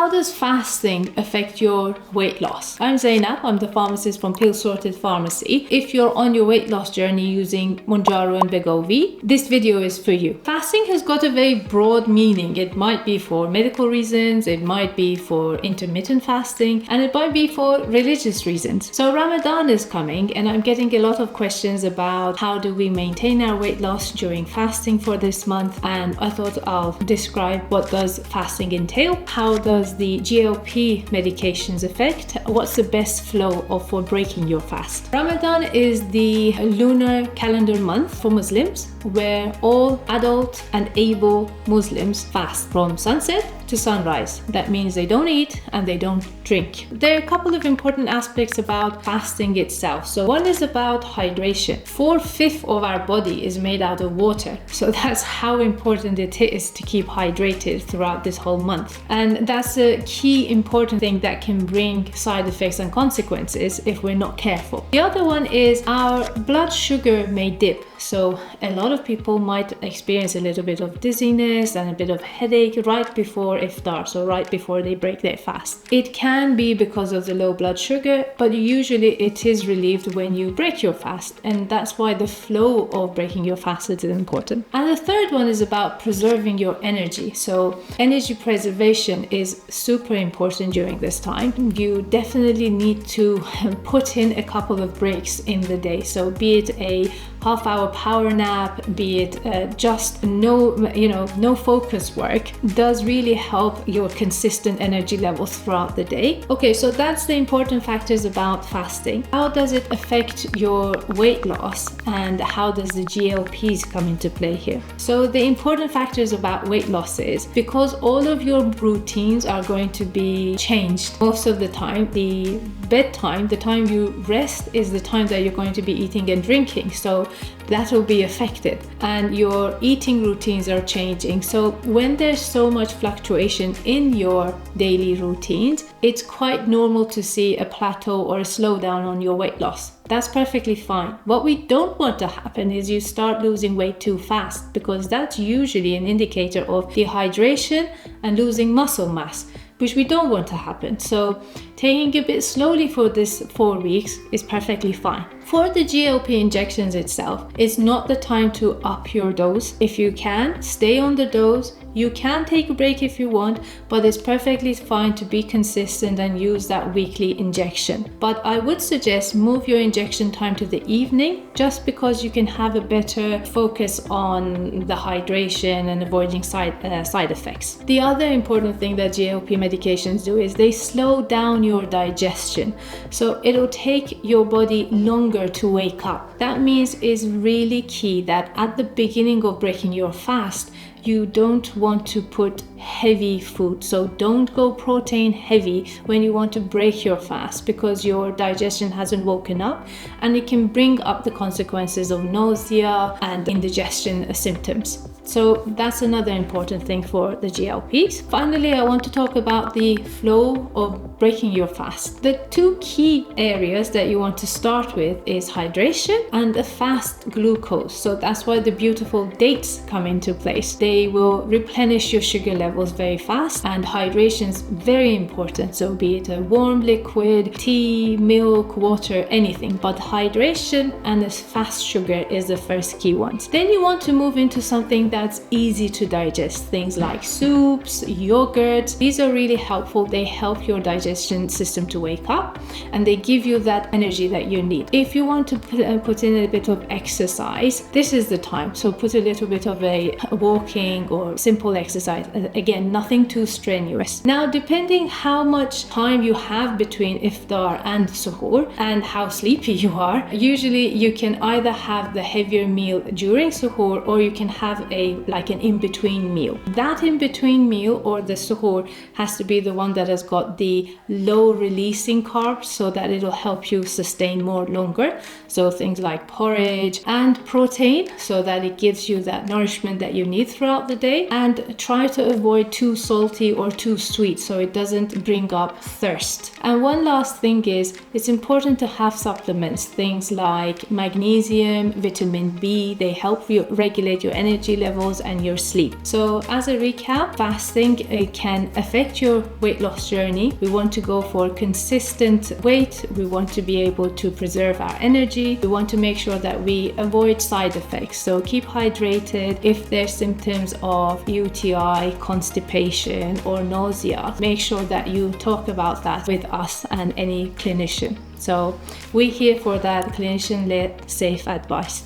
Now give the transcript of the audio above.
how does fasting affect your weight loss? I'm Zainab, I'm the pharmacist from PillSorted Pharmacy. If you're on your weight loss journey using Mounjaro and Wegovy, this video is for you. Fasting has got a very broad meaning. It might be for medical reasons, it might be for intermittent fasting, and it might be for religious reasons. So Ramadan is coming, and I'm getting a lot of questions about how do we maintain our weight loss during fasting for this month, and I thought I'll describe what does fasting entail, how does the GLP medications affect, what's the best flow for breaking your fast. Ramadan is the lunar calendar month for Muslims where all adult and able Muslims fast from sunset to sunrise. That means they don't eat and they don't drink. There are a couple of important aspects about fasting itself. So one is about hydration. 4/5 of our body is made out of water. So that's how important it is to keep hydrated throughout this whole month. And that's a key important thing that can bring side effects and consequences if we're not careful. The other one is our blood sugar may dip. So a lot of people might experience a little bit of dizziness and a bit of headache right before iftar, so right before they break their fast. It can be because of the low blood sugar, but usually it is relieved when you break your fast, and that's why the flow of breaking your fast is important. And the third one is about preserving your energy. So energy preservation is super important during this time. You definitely need to put in a couple of breaks in the day. So be it a half-hour power nap, be it just no focus work, does really help your consistent energy levels throughout the day. Okay, so that's the important factors about fasting. How does it affect your weight loss, and how does the GLPs come into play here? So the important factors about weight loss is because all of your routines are going to be changed most of the time. The bedtime, the time you rest, is the time that you're going to be eating and drinking. So that will be affected, and your eating routines are changing. So when there's so much fluctuation in your daily routines, it's quite normal to see a plateau or a slowdown on your weight loss. That's perfectly fine. What we don't want to happen is you start losing weight too fast, because that's usually an indicator of dehydration and losing muscle mass, which we don't want to happen. So taking a bit slowly for this 4 weeks is perfectly fine. For the GLP injections itself, it's not the time to up your dose. If you can, stay on the dose. You can take a break if you want, but it's perfectly fine to be consistent and use that weekly injection. But I would suggest move your injection time to the evening, just because you can have a better focus on the hydration and avoiding side effects. The other important thing that GLP medications do is they slow down your digestion. So it'll take your body longer to wake up. That means it's really key that at the beginning of breaking your fast, you don't want to put heavy food. So don't go protein heavy when you want to break your fast, because your digestion hasn't woken up, and it can bring up the consequences of nausea and indigestion symptoms. So that's another important thing for the GLPs. Finally, I want to talk about the flow of breaking your fast. The two key areas that you want to start with is hydration and the fast glucose. So that's why the beautiful dates come into place. They will replenish your sugar levels very fast, and hydration is very important. So be it a warm liquid, tea, milk, water, anything, but hydration and this fast sugar is the first key ones. Then you want to move into something that's easy to digest. Things like soups, yogurt. These are really helpful. They help your digestion system to wake up, and they give you that energy that you need. If you want to put in a bit of exercise, this is the time. So put a little bit of a walking or simple exercise. Again, nothing too strenuous. Now, depending how much time you have between iftar and suhoor and how sleepy you are, usually you can either have the heavier meal during suhoor, or you can have an in-between meal. That in-between meal or the suhoor has to be the one that has got the low releasing carbs, so that it'll help you sustain more longer. So things like porridge and protein, so that it gives you that nourishment that you need throughout the day. And try to avoid too salty or too sweet so it doesn't bring up thirst. And one last thing is, it's important to have supplements, things like magnesium, vitamin B. They help you regulate your energy levels and your sleep. So as a recap, fasting can affect your weight loss journey. We want to go for consistent weight. We want to be able to preserve our energy. We want to make sure that we avoid side effects. So keep hydrated. If there's symptoms of UTI, constipation, or nausea, make sure that you talk about that with us and any clinician. So we're here for that clinician-led safe advice.